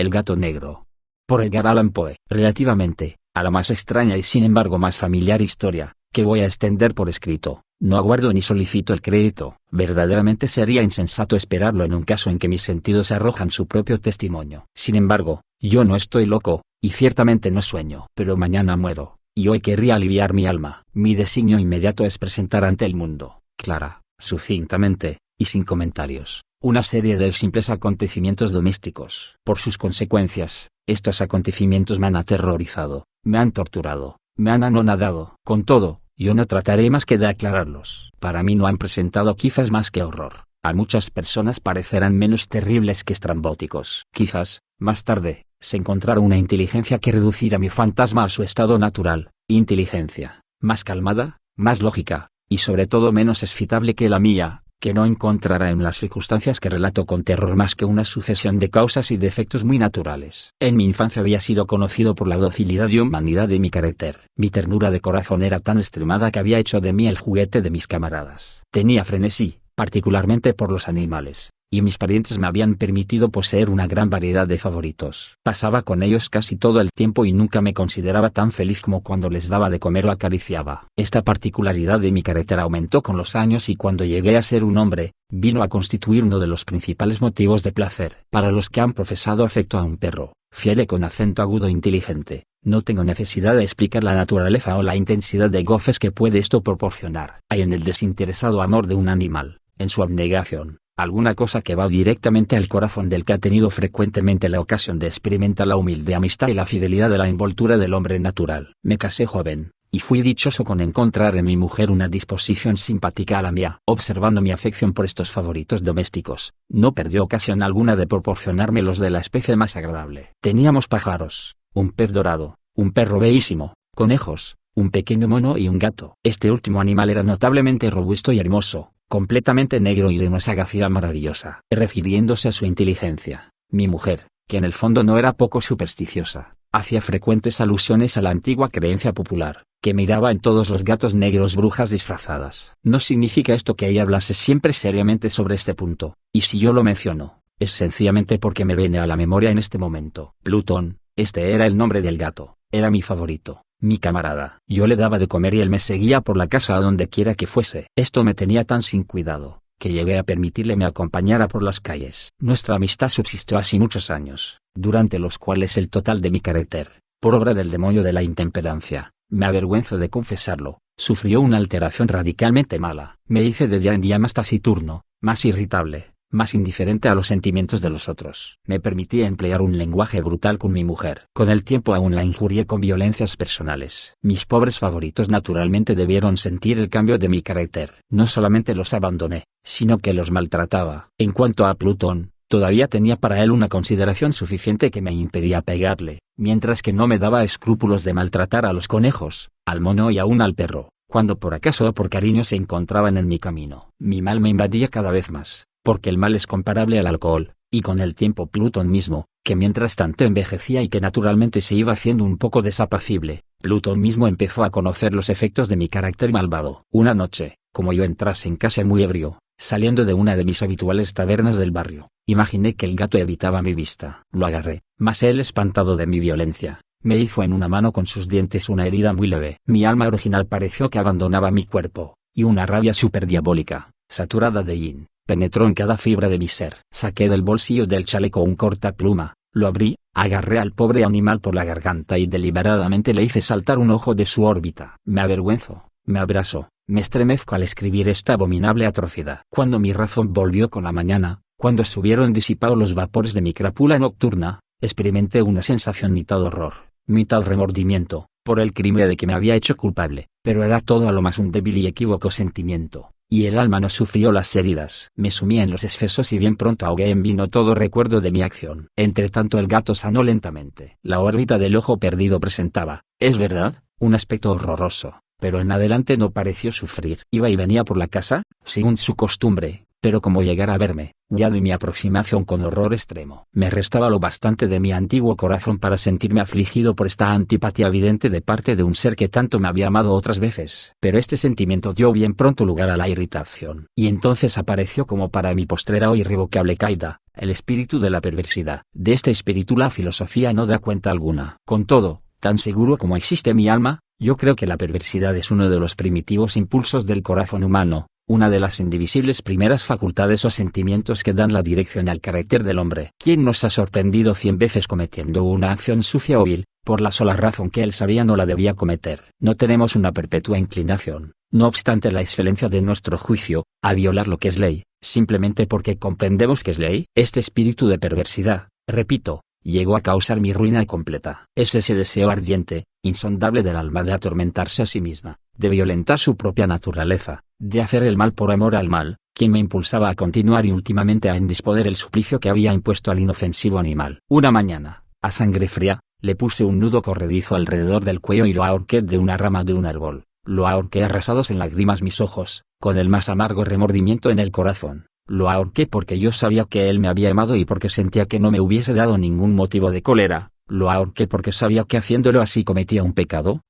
El gato negro. Por Edgar Allan Poe. Relativamente a la más extraña y sin embargo más familiar historia, que voy a extender por escrito, no aguardo ni solicito el crédito. Verdaderamente sería insensato esperarlo en un caso en que mis sentidos arrojan su propio testimonio. Sin embargo, yo no estoy loco, y ciertamente no sueño. Pero mañana muero, y hoy querría aliviar mi alma. Mi designio inmediato es presentar ante el mundo, clara, sucintamente, y sin comentarios, una serie de simples acontecimientos domésticos. Por sus consecuencias, estos acontecimientos me han aterrorizado, me han torturado, me han anonadado. Con todo, yo no trataré más que de aclararlos. Para mí no han presentado quizás más que horror. A muchas personas parecerán menos terribles que estrambóticos. Quizás, más tarde, se encontrará una inteligencia que reducirá mi fantasma a su estado natural, inteligencia, más calmada, más lógica, y sobre todo menos excitable que la mía, que no encontrará en las circunstancias que relato con terror más que una sucesión de causas y defectos muy naturales. En mi infancia había sido conocido por la docilidad y humanidad de mi carácter. Mi ternura de corazón era tan extremada que había hecho de mí el juguete de mis camaradas. Tenía frenesí, particularmente por los animales, y mis parientes me habían permitido poseer una gran variedad de favoritos. Pasaba con ellos casi todo el tiempo y nunca me consideraba tan feliz como cuando les daba de comer o acariciaba. Esta particularidad de mi carácter aumentó con los años y cuando llegué a ser un hombre, vino a constituir uno de los principales motivos de placer. Para los que han profesado afecto a un perro, fiel y con acento agudo e inteligente, no tengo necesidad de explicar la naturaleza o la intensidad de goces que puede esto proporcionar. Hay en el desinteresado amor de un animal, en su abnegación, alguna cosa que va directamente al corazón del que ha tenido frecuentemente la ocasión de experimentar la humilde amistad y la fidelidad de la envoltura del hombre natural. Me casé joven, y fui dichoso con encontrar en mi mujer una disposición simpática a la mía. Observando mi afección por estos favoritos domésticos, no perdió ocasión alguna de proporcionarme los de la especie más agradable. Teníamos pájaros, un pez dorado, un perro bellísimo, conejos, un pequeño mono y un gato. Este último animal era notablemente robusto y hermoso, completamente negro y de una sagacidad maravillosa. Refiriéndose a su inteligencia, mi mujer, que en el fondo no era poco supersticiosa, hacía frecuentes alusiones a la antigua creencia popular, que miraba en todos los gatos negros brujas disfrazadas. No significa esto que ella hablase siempre seriamente sobre este punto, y si yo lo menciono, es sencillamente porque me viene a la memoria en este momento. Plutón, este era el nombre del gato, era mi favorito, mi camarada. Yo le daba de comer y él me seguía por la casa a donde quiera que fuese. Esto me tenía tan sin cuidado, que llegué a permitirle me acompañara por las calles. Nuestra amistad subsistió así muchos años, durante los cuales el total de mi carácter, por obra del demonio de la intemperancia, me avergüenzo de confesarlo, sufrió una alteración radicalmente mala. Me hice de día en día más taciturno, más irritable, más indiferente a los sentimientos de los otros. Me permitía emplear un lenguaje brutal con mi mujer. Con el tiempo aún la injurié con violencias personales. Mis pobres favoritos naturalmente debieron sentir el cambio de mi carácter. No solamente los abandoné, sino que los maltrataba. En cuanto a Plutón, todavía tenía para él una consideración suficiente que me impedía pegarle, mientras que no me daba escrúpulos de maltratar a los conejos, al mono y aún al perro, cuando por acaso o por cariño se encontraban en mi camino. Mi mal me invadía cada vez más, porque el mal es comparable al alcohol, y con el tiempo Plutón mismo, que mientras tanto envejecía y que naturalmente se iba haciendo un poco desapacible, Plutón mismo empezó a conocer los efectos de mi carácter malvado. Una noche, como yo entrase en casa muy ebrio, saliendo de una de mis habituales tabernas del barrio, imaginé que el gato evitaba mi vista. Lo agarré, mas él, espantado de mi violencia, me hizo en una mano con sus dientes una herida muy leve. Mi alma original pareció que abandonaba mi cuerpo, y una rabia superdiabólica, saturada de yin, penetró en cada fibra de mi ser. Saqué del bolsillo del chaleco un cortapluma, lo abrí, agarré al pobre animal por la garganta y deliberadamente le hice saltar un ojo de su órbita. Me avergüenzo, me abraso, me estremezco al escribir esta abominable atrocidad. Cuando mi razón volvió con la mañana, cuando se hubieron disipado los vapores de mi crápula nocturna, experimenté una sensación mitad horror, mitad remordimiento, por el crimen de que me había hecho culpable, pero era todo a lo más un débil y equívoco sentimiento, y el alma no sufrió las heridas. Me sumí en los excesos y bien pronto ahogué en vino todo recuerdo de mi acción. Entretanto el gato sanó lentamente. La órbita del ojo perdido presentaba, es verdad, un aspecto horroroso, pero en adelante no pareció sufrir. Iba y venía por la casa, según su costumbre, pero como llegar a verme, guiado en mi aproximación con horror extremo. Me restaba lo bastante de mi antiguo corazón para sentirme afligido por esta antipatía evidente de parte de un ser que tanto me había amado otras veces. Pero este sentimiento dio bien pronto lugar a la irritación. Y entonces apareció como para mi postrera o irrevocable caída, el espíritu de la perversidad. De este espíritu la filosofía no da cuenta alguna. Con todo, tan seguro como existe mi alma, yo creo que la perversidad es uno de los primitivos impulsos del corazón humano, una de las indivisibles primeras facultades o sentimientos que dan la dirección al carácter del hombre. ¿Quién nos ha sorprendido 100 veces cometiendo una acción sucia o vil, por la sola razón que él sabía no la debía cometer? No tenemos una perpetua inclinación, no obstante la excelencia de nuestro juicio, a violar lo que es ley, simplemente porque comprendemos que es ley. Este espíritu de perversidad, repito, llegó a causar mi ruina completa. Es ese deseo ardiente, insondable del alma de atormentarse a sí misma, de violentar su propia naturaleza, de hacer el mal por amor al mal, quien me impulsaba a continuar y últimamente a indisponer el suplicio que había impuesto al inofensivo animal. Una mañana, a sangre fría, le puse un nudo corredizo alrededor del cuello y lo ahorqué de una rama de un árbol. Lo ahorqué arrasados en lágrimas mis ojos, con el más amargo remordimiento en el corazón. Lo ahorqué porque yo sabía que él me había amado y porque sentía que no me hubiese dado ningún motivo de cólera. Lo ahorqué porque sabía que haciéndolo así cometía un pecado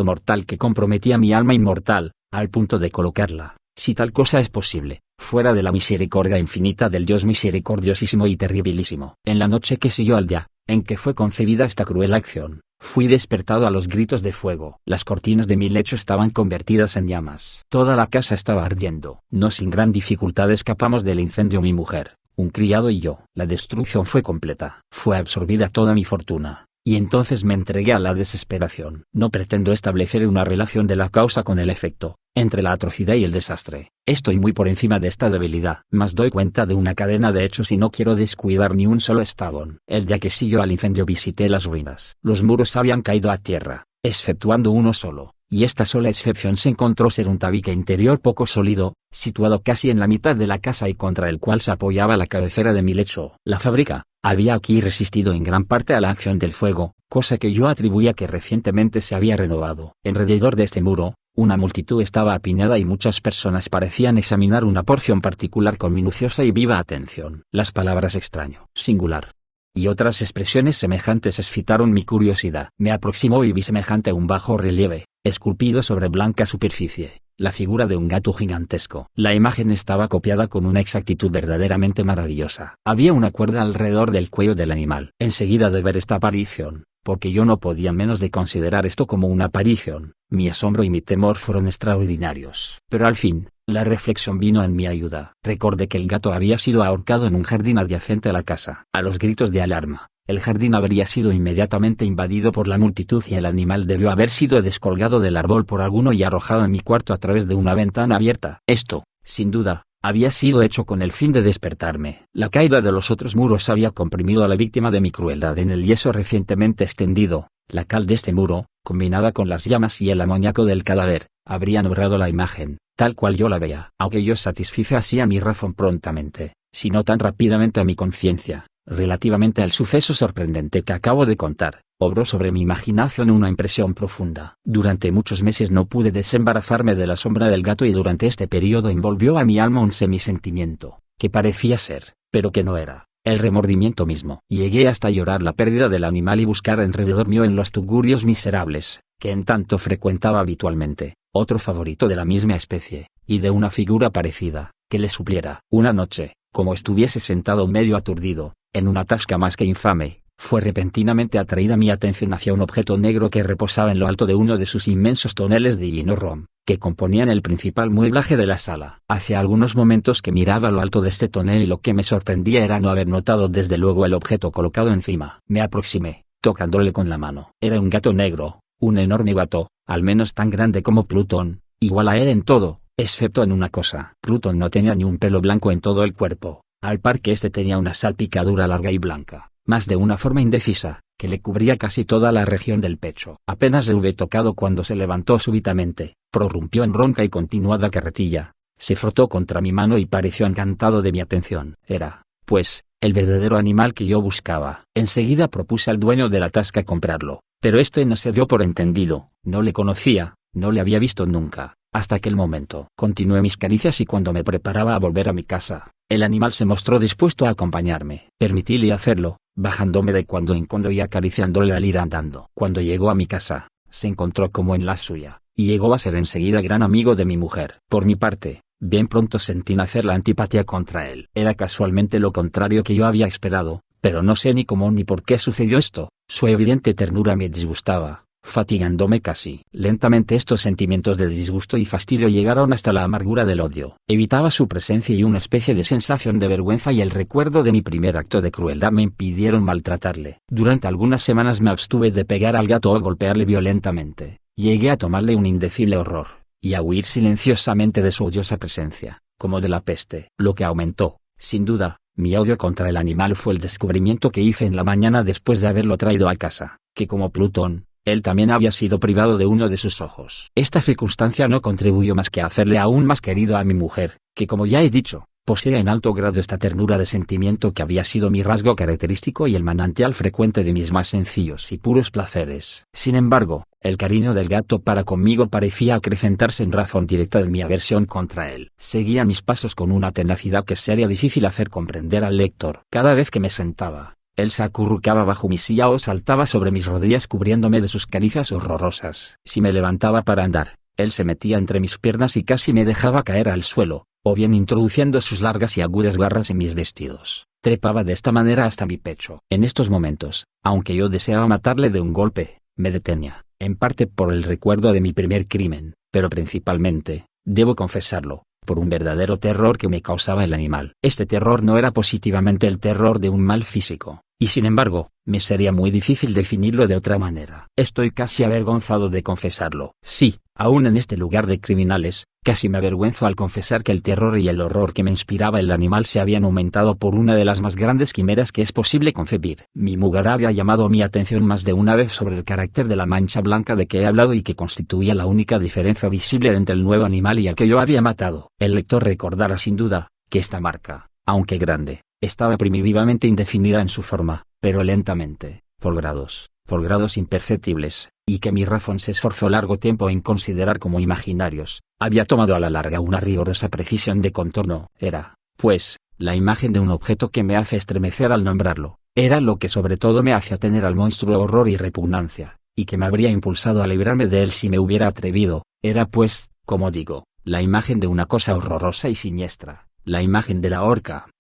mortal que comprometía mi alma inmortal, al punto de colocarla, si tal cosa es posible, fuera de la misericordia infinita del Dios misericordiosísimo y terribilísimo. En la noche que siguió al día en que fue concebida esta cruel acción, fui despertado a los gritos de fuego. Las cortinas de mi lecho estaban convertidas en llamas. Toda la casa estaba ardiendo. No sin gran dificultad escapamos del incendio mi mujer, un criado y yo. La destrucción fue completa. Fue absorbida toda mi fortuna. Y entonces me entregué a la desesperación. No pretendo establecer una relación de la causa con el efecto, entre la atrocidad y el desastre. Estoy muy por encima de esta debilidad. Mas doy cuenta de una cadena de hechos y no quiero descuidar ni un solo eslabón. El día que siguió al incendio visité las ruinas. Los muros habían caído a tierra, exceptuando uno solo, y esta sola excepción se encontró ser un tabique interior poco sólido, situado casi en la mitad de la casa y contra el cual se apoyaba la cabecera de mi lecho. La fábrica había aquí resistido en gran parte a la acción del fuego, cosa que yo atribuía que recientemente se había renovado. Alrededor de este muro, una multitud estaba apiñada y muchas personas parecían examinar una porción particular con minuciosa y viva atención. Las palabras extraño, singular y otras expresiones semejantes excitaron mi curiosidad. Me aproximó y vi semejante a un bajo relieve, esculpido sobre blanca superficie, la figura de un gato gigantesco. La imagen estaba copiada con una exactitud verdaderamente maravillosa. Había una cuerda alrededor del cuello del animal. Enseguida de ver esta aparición, porque yo no podía menos de considerar esto como una aparición, mi asombro y mi temor fueron extraordinarios. Pero al fin, la reflexión vino en mi ayuda. Recordé que el gato había sido ahorcado en un jardín adyacente a la casa. A los gritos de alarma, el jardín habría sido inmediatamente invadido por la multitud y el animal debió haber sido descolgado del árbol por alguno y arrojado en mi cuarto a través de una ventana abierta. Esto, sin duda, había sido hecho con el fin de despertarme. La caída de los otros muros había comprimido a la víctima de mi crueldad en el yeso recientemente extendido. La cal de este muro, combinada con las llamas y el amoníaco del cadáver, habrían borrado la imagen, tal cual yo la veía. Aunque yo satisfice así a mi razón prontamente, si no tan rápidamente a mi conciencia, relativamente al suceso sorprendente que acabo de contar, obró sobre mi imaginación una impresión profunda. Durante muchos meses no pude desembarazarme de la sombra del gato y durante este periodo envolvió a mi alma un semisentimiento, que parecía ser, pero que no era, el remordimiento mismo. Llegué hasta llorar la pérdida del animal y buscar alrededor mío en los tugurios miserables, que en tanto frecuentaba habitualmente, otro favorito de la misma especie, y de una figura parecida, que le supliera. Una noche, como estuviese sentado medio aturdido, en una tasca más que infame, fue repentinamente atraída mi atención hacia un objeto negro que reposaba en lo alto de uno de sus inmensos toneles de lino rom, que componían el principal mueblaje de la sala. Hacía algunos momentos que miraba lo alto de este tonel y lo que me sorprendía era no haber notado desde luego el objeto colocado encima. Me aproximé, tocándole con la mano. Era un gato negro, un enorme gato, al menos tan grande como Plutón, igual a él en todo, excepto en una cosa. Plutón no tenía ni un pelo blanco en todo el cuerpo, al par que este tenía una salpicadura larga y blanca, más de una forma indecisa, que le cubría casi toda la región del pecho. Apenas le hube tocado cuando se levantó súbitamente, prorrumpió en ronca y continuada carretilla, se frotó contra mi mano y pareció encantado de mi atención. Era, pues, el verdadero animal que yo buscaba. Enseguida propuse al dueño de la tasca comprarlo, pero este no se dio por entendido, no le conocía, no le había visto nunca, hasta aquel momento. Continué mis caricias y cuando me preparaba a volver a mi casa, el animal se mostró dispuesto a acompañarme. Permitíle hacerlo, bajándome de cuando en cuando y acariciándole al ir andando. Cuando llegó a mi casa, se encontró como en la suya, y llegó a ser enseguida gran amigo de mi mujer. Por mi parte, bien pronto sentí nacer la antipatía contra él. Era casualmente lo contrario que yo había esperado, pero no sé ni cómo ni por qué sucedió esto. Su evidente ternura me disgustaba, fatigándome casi. Lentamente estos sentimientos de disgusto y fastidio llegaron hasta la amargura del odio. Evitaba su presencia y una especie de sensación de vergüenza y el recuerdo de mi primer acto de crueldad me impidieron maltratarle. Durante algunas semanas me abstuve de pegar al gato o golpearle violentamente. Llegué a tomarle un indecible horror, y a huir silenciosamente de su odiosa presencia, como de la peste. Lo que aumentó, sin duda, mi odio contra el animal fue el descubrimiento que hice en la mañana después de haberlo traído a casa, que como Plutón, él también había sido privado de uno de sus ojos. Esta circunstancia no contribuyó más que a hacerle aún más querido a mi mujer, que como ya he dicho, posee en alto grado esta ternura de sentimiento que había sido mi rasgo característico y el manantial frecuente de mis más sencillos y puros placeres. Sin embargo, el cariño del gato para conmigo parecía acrecentarse en razón directa de mi aversión contra él. Seguía mis pasos con una tenacidad que sería difícil hacer comprender al lector. Cada vez que me sentaba, él se acurrucaba bajo mi silla o saltaba sobre mis rodillas cubriéndome de sus caricias horrorosas. Si me levantaba para andar, él se metía entre mis piernas y casi me dejaba caer al suelo, o bien introduciendo sus largas y agudas garras en mis vestidos. Trepaba de esta manera hasta mi pecho. En estos momentos, aunque yo deseaba matarle de un golpe, me detenía, en parte por el recuerdo de mi primer crimen, pero principalmente, debo confesarlo, por un verdadero terror que me causaba el animal. Este terror no era positivamente el terror de un mal físico, y sin embargo, me sería muy difícil definirlo de otra manera. Estoy casi avergonzado de confesarlo. Sí, aún en este lugar de criminales, casi me avergüenzo al confesar que el terror y el horror que me inspiraba el animal se habían aumentado por una de las más grandes quimeras que es posible concebir. Mi mujer había llamado mi atención más de una vez sobre el carácter de la mancha blanca de que he hablado y que constituía la única diferencia visible entre el nuevo animal y el que yo había matado. El lector recordará sin duda, que esta marca, aunque grande, estaba primitivamente indefinida en su forma, pero lentamente, por grados imperceptibles, y que mi razón se esforzó largo tiempo en considerar como imaginarios, había tomado a la larga una rigurosa precisión de contorno. Era, pues, la imagen de un objeto que me hace estremecer al nombrarlo, era lo que sobre todo me hacía tener al monstruo horror y repugnancia, y que me habría impulsado a librarme de él si me hubiera atrevido. Era pues, como digo, la imagen de una cosa horrorosa y siniestra, la imagen de la horca,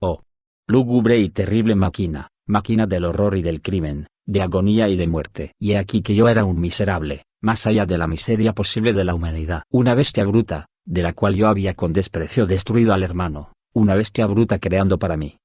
lúgubre y terrible máquina del horror y del crimen, de agonía y de muerte. Y he aquí que yo era un miserable, más allá de la miseria posible de la humanidad. Una bestia bruta, de la cual yo había con desprecio destruido al hermano, una bestia bruta creando para mí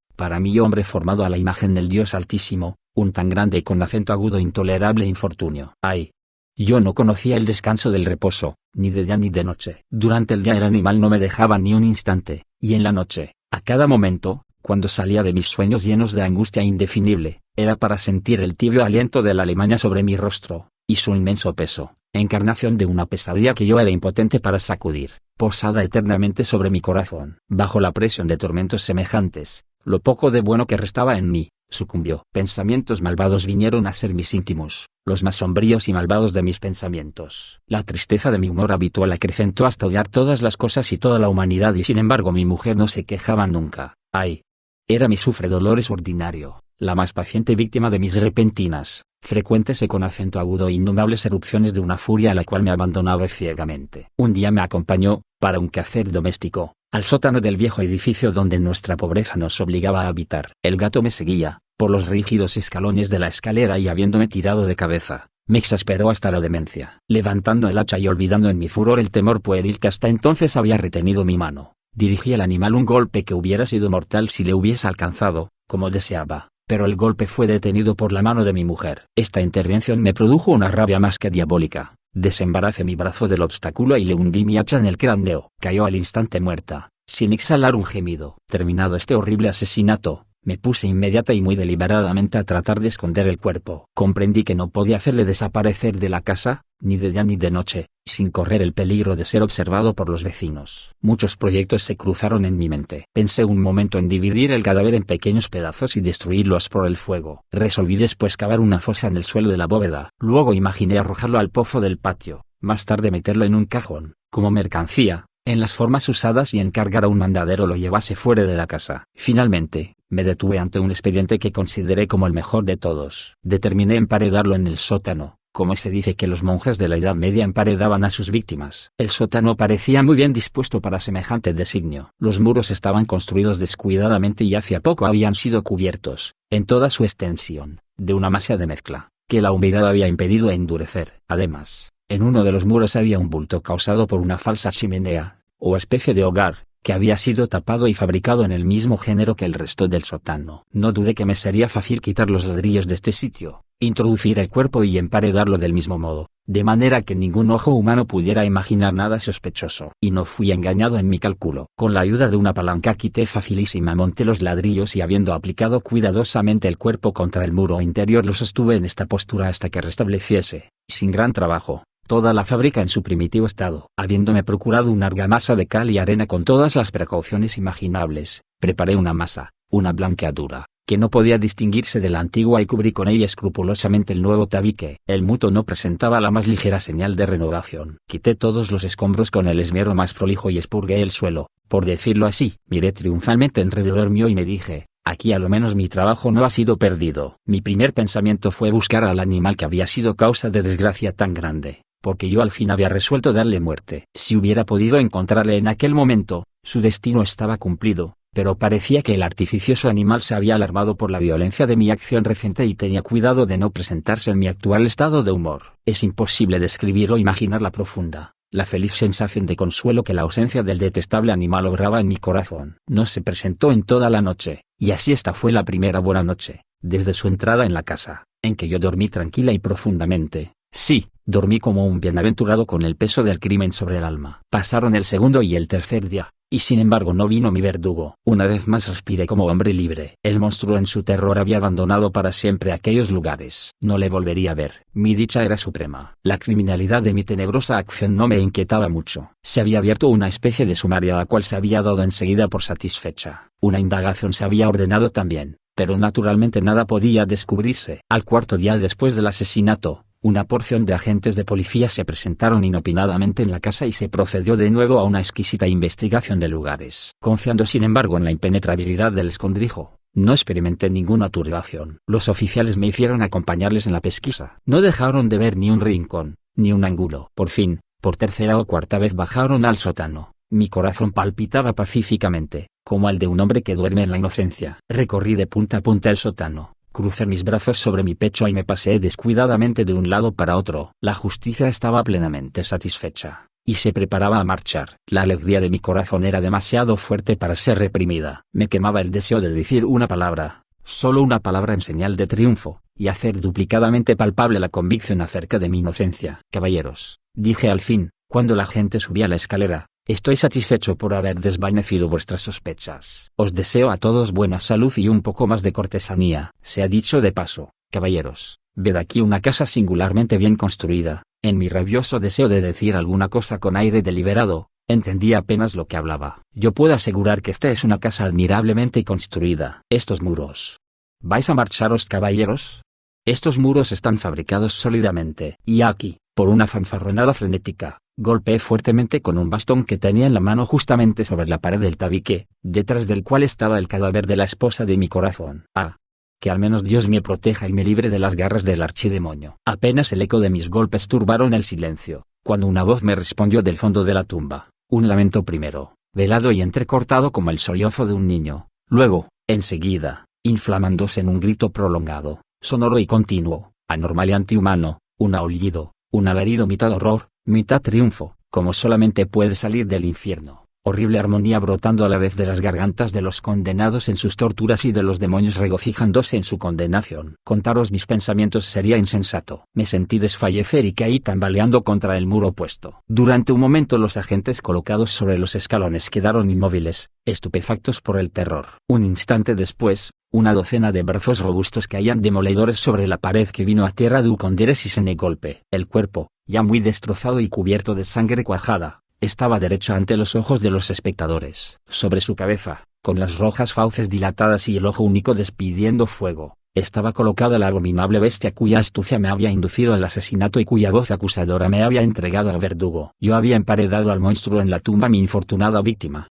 hombre formado a la imagen del Dios Altísimo, un tan grande y con acento agudo intolerable infortunio. ¡Ay! Yo no conocía el descanso del reposo, ni de día ni de noche. Durante el día el animal no me dejaba ni un instante, y en la noche, a cada momento, cuando salía de mis sueños llenos de angustia indefinible, era para sentir el tibio aliento de la Alemania sobre mi rostro, y su inmenso peso, encarnación de una pesadilla que yo era impotente para sacudir, posada eternamente sobre mi corazón. Bajo la presión de tormentos semejantes, lo poco de bueno que restaba en mí, sucumbió. Pensamientos malvados vinieron a ser mis íntimos, los más sombríos y malvados de mis pensamientos. La tristeza de mi humor habitual acrecentó hasta odiar todas las cosas y toda la humanidad, y sin embargo mi mujer no se quejaba nunca. ¡Ay! Era mi sufredolores ordinario, la más paciente víctima de mis repentinas, frecuentes y con acento agudo e innumables erupciones de una furia a la cual me abandonaba ciegamente. Un día me acompañó, para un quehacer doméstico, al sótano del viejo edificio donde nuestra pobreza nos obligaba a habitar. El gato me seguía, por los rígidos escalones de la escalera y habiéndome tirado de cabeza, me exasperó hasta la demencia. Levantando el hacha y olvidando en mi furor el temor pueril que hasta entonces había retenido mi mano, dirigí al animal un golpe que hubiera sido mortal si le hubiese alcanzado, como deseaba, pero el golpe fue detenido por la mano de mi mujer. Esta intervención me produjo una rabia más que diabólica. Desembaracé mi brazo del obstáculo y le hundí mi hacha en el cráneo. Cayó al instante muerta, sin exhalar un gemido. Terminado este horrible asesinato, me puse inmediata y muy deliberadamente a tratar de esconder el cuerpo. Comprendí que no podía hacerle desaparecer de la casa, ni de día ni de noche, sin correr el peligro de ser observado por los vecinos. Muchos proyectos se cruzaron en mi mente. Pensé un momento en dividir el cadáver en pequeños pedazos y destruirlos por el fuego. Resolví después cavar una fosa en el suelo de la bóveda. Luego imaginé arrojarlo al pozo del patio, más tarde meterlo en un cajón, como mercancía, en las formas usadas y encargar a un mandadero lo llevase fuera de la casa. Finalmente, me detuve ante un expediente que consideré como el mejor de todos. Determiné emparedarlo en el sótano, como se dice que los monjes de la Edad Media emparedaban a sus víctimas. El sótano parecía muy bien dispuesto para semejante designio. Los muros estaban construidos descuidadamente y hacía poco habían sido cubiertos, en toda su extensión, de una masa de mezcla, que la humedad había impedido endurecer. Además, en uno de los muros había un bulto causado por una falsa chimenea, o especie de hogar, que había sido tapado y fabricado en el mismo género que el resto del sótano. No dudé que me sería fácil quitar los ladrillos de este sitio, introducir el cuerpo y emparedarlo del mismo modo, de manera que ningún ojo humano pudiera imaginar nada sospechoso. Y no fui engañado en mi cálculo. Con la ayuda de una palanca quité facilísimamente los ladrillos y habiendo aplicado cuidadosamente el cuerpo contra el muro interior lo sostuve en esta postura hasta que restableciese, sin gran trabajo, toda la fábrica en su primitivo estado. Habiéndome procurado una argamasa de cal y arena con todas las precauciones imaginables, preparé una masa, una blanqueadura, que no podía distinguirse de la antigua y cubrí con ella escrupulosamente el nuevo tabique. El muto no presentaba la más ligera señal de renovación. Quité todos los escombros con el esmero más prolijo y expurgué el suelo, por decirlo así. Miré triunfalmente alrededor mío y me dije: aquí a lo menos mi trabajo no ha sido perdido. Mi primer pensamiento fue buscar al animal que había sido causa de desgracia tan grande, porque yo al fin había resuelto darle muerte. Si hubiera podido encontrarle en aquel momento, su destino estaba cumplido, pero parecía que el artificioso animal se había alarmado por la violencia de mi acción reciente y tenía cuidado de no presentarse en mi actual estado de humor. Es imposible describir o imaginar la profunda, la feliz sensación de consuelo que la ausencia del detestable animal obraba en mi corazón. No se presentó en toda la noche, y así esta fue la primera buena noche, desde su entrada en la casa, en que yo dormí tranquila y profundamente. Sí, dormí como un bienaventurado con el peso del crimen sobre el alma. Pasaron el segundo y el tercer día, y sin embargo no vino mi verdugo. Una vez más respiré como hombre libre. El monstruo en su terror había abandonado para siempre aquellos lugares. No le volvería a ver. Mi dicha era suprema. La criminalidad de mi tenebrosa acción no me inquietaba mucho. Se había abierto una especie de sumario a la cual se había dado enseguida por satisfecha. Una indagación se había ordenado también, pero naturalmente nada podía descubrirse. Al cuarto día después del asesinato, una porción de agentes de policía se presentaron inopinadamente en la casa y se procedió de nuevo a una exquisita investigación de lugares. Confiando sin embargo en la impenetrabilidad del escondrijo, no experimenté ninguna turbación. Los oficiales me hicieron acompañarles en la pesquisa. No dejaron de ver ni un rincón, ni un ángulo. Por fin, por tercera o cuarta vez bajaron al sótano. Mi corazón palpitaba pacíficamente, como el de un hombre que duerme en la inocencia. Recorrí de punta a punta el sótano. Crucé mis brazos sobre mi pecho y me pasé descuidadamente de un lado para otro. La justicia estaba plenamente satisfecha, y se preparaba a marchar. La alegría de mi corazón era demasiado fuerte para ser reprimida. Me quemaba el deseo de decir una palabra, solo una palabra en señal de triunfo, y hacer duplicadamente palpable la convicción acerca de mi inocencia. Caballeros, dije al fin, cuando la gente subía la escalera, estoy satisfecho por haber desvanecido vuestras sospechas. Os deseo a todos buena salud y un poco más de cortesanía. Se ha dicho de paso, caballeros, ved aquí una casa singularmente bien construida. En mi rabioso deseo de decir alguna cosa con aire deliberado, entendí apenas lo que hablaba. Yo puedo asegurar que esta es una casa admirablemente construida. Estos muros. ¿Vais a marcharos, caballeros? Estos muros están fabricados sólidamente. Y aquí, por una fanfarronada frenética, golpeé fuertemente con un bastón que tenía en la mano justamente sobre la pared del tabique, detrás del cual estaba el cadáver de la esposa de mi corazón. Ah, que al menos Dios me proteja y me libre de las garras del archidemonio. Apenas el eco de mis golpes turbaron el silencio, cuando una voz me respondió del fondo de la tumba, un lamento primero, velado y entrecortado como el sollozo de un niño, luego, enseguida, inflamándose en un grito prolongado, sonoro y continuo, anormal y antihumano, un aullido, un alarido mitad horror, mitad triunfo, como solamente puede salir del infierno, horrible armonía brotando a la vez de las gargantas de los condenados en sus torturas y de los demonios regocijándose en su condenación. Contaros mis pensamientos sería insensato. Me sentí desfallecer y caí tambaleando contra el muro opuesto. Durante un momento los agentes colocados sobre los escalones quedaron inmóviles, estupefactos por el terror. Un instante después, una docena de brazos robustos caían demoledores sobre la pared que vino a tierra de con diéresis en el golpe. El cuerpo, ya muy destrozado y cubierto de sangre cuajada, estaba derecho ante los ojos de los espectadores. Sobre su cabeza, con las rojas fauces dilatadas y el ojo único despidiendo fuego, estaba colocada la abominable bestia cuya astucia me había inducido al asesinato y cuya voz acusadora me había entregado al verdugo. Yo había emparedado al monstruo en la tumba mi infortunada víctima.